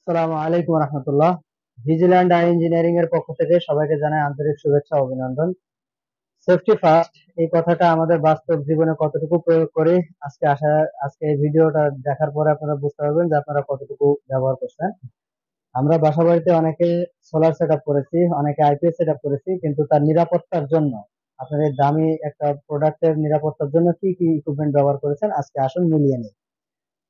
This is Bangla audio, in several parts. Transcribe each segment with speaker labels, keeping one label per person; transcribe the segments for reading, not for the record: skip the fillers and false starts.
Speaker 1: আসসালামু আলাইকুম রহমতুল্লাহ। ভিজিল্যান্ড আই ইঞ্জিনিয়ারিং এর পক্ষ থেকে সবাইকে জানাই আন্তরিক শুভেচ্ছা ও অভিনন্দন। সেফটি ফার্স্ট এই কথাটা আমাদের বাস্তব জীবনে কতটুকু প্রয়োগ করি, আজকে এই ভিডিওটা দেখার পরে আপনারা বুঝতে পারবেন যে আপনারা কতটুকু ব্যবহার করছেন। আমরা বাসা বাড়িতে অনেকে সোলার সেট আপ করেছি, অনেকে আইপিএস সেট আপ করেছি, কিন্তু তার নিরাপত্তার জন্য আপনার এই দামি একটা প্রোডাক্টের নিরাপত্তার জন্য কি কি ইকুইপমেন্ট ব্যবহার করেছেন আজকে আসুন মিলিয়ে নিই।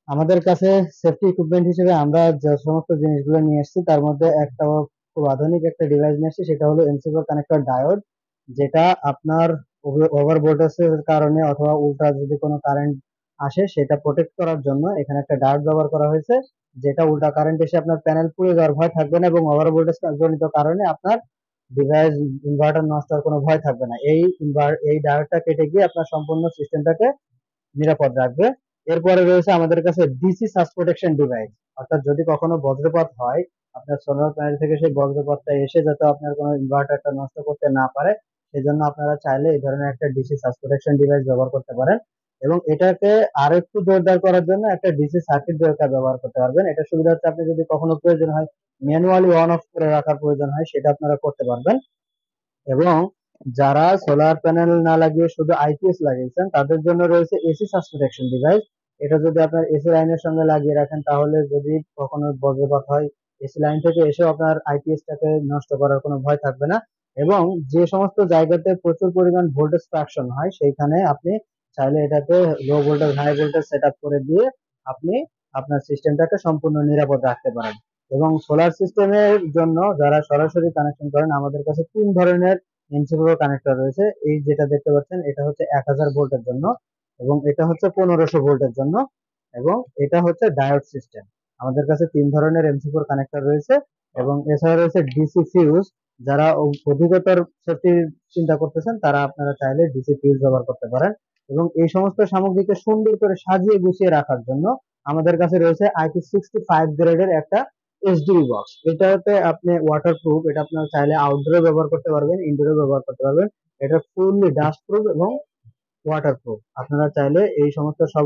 Speaker 1: আমাদের কাছে সেফটি ইকুইপমেন্ট হিসেবে আমরা যে সমস্ত জিনিসগুলো নিয়ে এসেছি তার মধ্যে একটা খুব আধুনিক একটা ডিভাইস নিয়ে এসেছি, সেটা হলো এমসিএফ কানেক্টর ডায়োড। যেটা আপনার ওভার ভোল্টেজের কারণে অথবা উল্টা যদি কোনো কারেন্ট আসে সেটা প্রোটেক্ট করার জন্য এখানে একটা ডায়োড ব্যবহার করা হয়েছে, যেটা উল্টা কারেন্ট এসে আপনার প্যানেল পুড়ে যাওয়ার ভয় থাকবে না এবং ওভার ভোল্টেজ জনিত কারণে আপনার ডিভাইস ইনভার্টার নষ্ট হওয়ার কোনো ভয় থাকবে না। এই ডায়োডটা কেটে গিয়ে আপনার সম্পূর্ণ সিস্টেমটাকে নিরাপদ রাখবে। এরপরে রয়েছে আমাদের কাছে ডিসি সার্জ প্রোটেকশন ডিভাইস, অর্থাৎ যদি কখনো বজ্রপাত হয় আপনার সোলার প্যানেল থেকে সেই বজ্রপাতটা এসে যাতে আপনার কোনো ইনভার্টারটা নষ্ট করতে না পারে, সেজন্য আপনারা চাইলে এই ধরনের একটা ডিসি সার্জ প্রোটেকশন ডিভাইস ব্যবহার করতে পারেন। এবং এটাকে আরো একটু জোরদার করার জন্য একটা ডিসি সার্কিট ব্রেকার ব্যবহার করতে পারবেন। এটা সুবিধা হচ্ছে আপনি যদি কখনো প্রয়োজন হয় ম্যানুয়ালি অন অফ করে রাখার প্রয়োজন হয় সেটা আপনারা করতে পারবেন। এবং যারা সোলার প্যানেল না লাগিয়ে শুধু আইপিএস লাগিয়েছেন তাদের জন্য রয়েছে এসি সাসপেকশন ডিভাইস। এটা যদি আপনার এসি লাইনের সঙ্গে লাগিয়ে রাখেন তাহলে যদি কখনো বজ্রপাত হয় এসি লাইন থেকে এসেও আপনার আইপিএস টাকে নষ্ট করার কোনো ভয় থাকবে না। এবং যে সমস্ত জায়গাতে প্রচুর পরিমাণ ভোল্টেজ ফ্রাকশন হয় সেইখানে আপনি চাইলে এটাতে low voltage high voltage set up করে দিয়ে আপনি আপনার সিস্টেমটাকে সম্পূর্ণ নিরাপদ রাখতে পারেন। এবং সোলার সিস্টেমের জন্য যারা সরাসরি কানেকশন করেন আমাদের কাছে তিন ধরনের এনসিপিও কানেক্টর রয়েছে। এই যেটা দেখতে পাচ্ছেন এটা হচ্ছে 1000 ভোল্টের জন্য, এবং এটা হচ্ছে 1500 ভোল্টের জন্য, এবং এটা হচ্ছে ডায়োড সিস্টেম। আমাদের কাছে তিন ধরনের এমসিপিও কানেক্টর রয়েছে। এবং এছাড়া রয়েছে ডিসি ফিউজ। যারা অধিকতর সেফটির চিন্তা করতেছেন তারা আপনারা চাইলে ডিসি ফিউজ ব্যবহার করতে পারেন। এবং এই সমস্ত সামগ্রীকে সুন্দর করে সাজিয়ে গুছিয়ে রাখার জন্য আমাদের কাছে রয়েছে IP65 গ্রেডের একটা এইচডিবি বক্স। এটাতে আপনি ওয়াটারপ্রুফ, এটা আপনার চাইলে আউটডোরে ব্যবহার করতে পারবেন, ইনডোরে ব্যবহার করতে পারবেন। এটা ফুললি ডাস্ট প্রুফ এবং ওয়াটারপ্রুফ। আপনারা চাইলে এই সমস্ত সব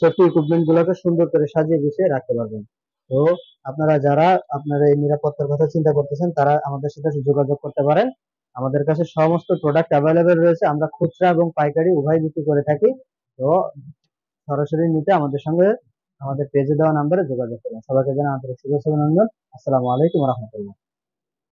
Speaker 1: সেফটি ইকুইপমেন্ট গুলোকে সুন্দর করে সাজিয়ে গুছিয়ে রাখতে পারবেন। তো আপনারা যারা আপনার এই নিরাপত্তার কথা চিন্তা করতেছেন তারা আমাদের সাথে যোগাযোগ করতে পারেন। আমাদের কাছে সমস্ত প্রোডাক্ট অ্যাভেলেবেল রয়েছে, আমরা খুচরা এবং পাইকারি উভয় বিক্রি করে থাকি। তো সরাসরি নিতে আমাদের সঙ্গে আমাদের পেজে দেওয়া নাম্বারে যোগাযোগ করুন। সবাইকে জানাই আন্তরিক শুভেচ্ছা অভিনন্দন। আসসালামু আলাইকুম রহমতুল্লাহ।